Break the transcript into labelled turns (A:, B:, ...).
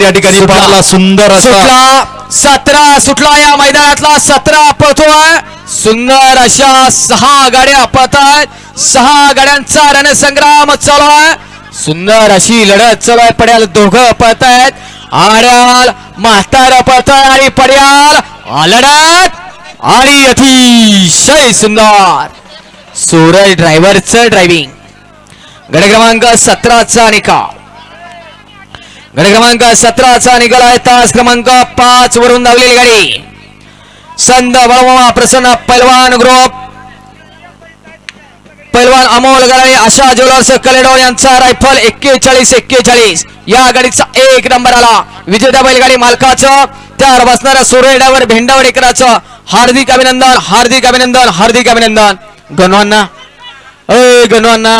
A: या ठिकाणी पाहला सुंदर असा
B: 17 सुटला या मैदानातला 17 पळतोय सुंदर अशा 6 गाड्या पळतायत 6 गाड्यांचा रणसंग्राम चालू आहे सुंदर अशी लढत चालू आहे पड्याल दोघं पळतायत आड्याल म्हातारा पळताय आणि पड्याल लढत आणि अतिशय सुंदर सूरज ड्रायव्हरचं ड्रायव्हिंग गड क्रमांक 17चा निकाल गड क्रमांक 17चा निकाल आहे तास क्रमांक 5 वरून धावलेली गाडी संत बळवा प्रसन्न पैलवान ग्रुप पैलवान अमोल गराळे आशा ज्वेलर्स कलेडोर यांचा रायफल 41-41 या गाडीचा 1 नंबर आला विजेता बैलगाडी मालकाचं त्यावर बसणाऱ्या सूर्य ड्रायव्हर भेंडावडेकरांचं हार्दिक अभिनंदन हार्दिक अभिनंदन हार्दिक अभिनंदन गणवांना गणवांना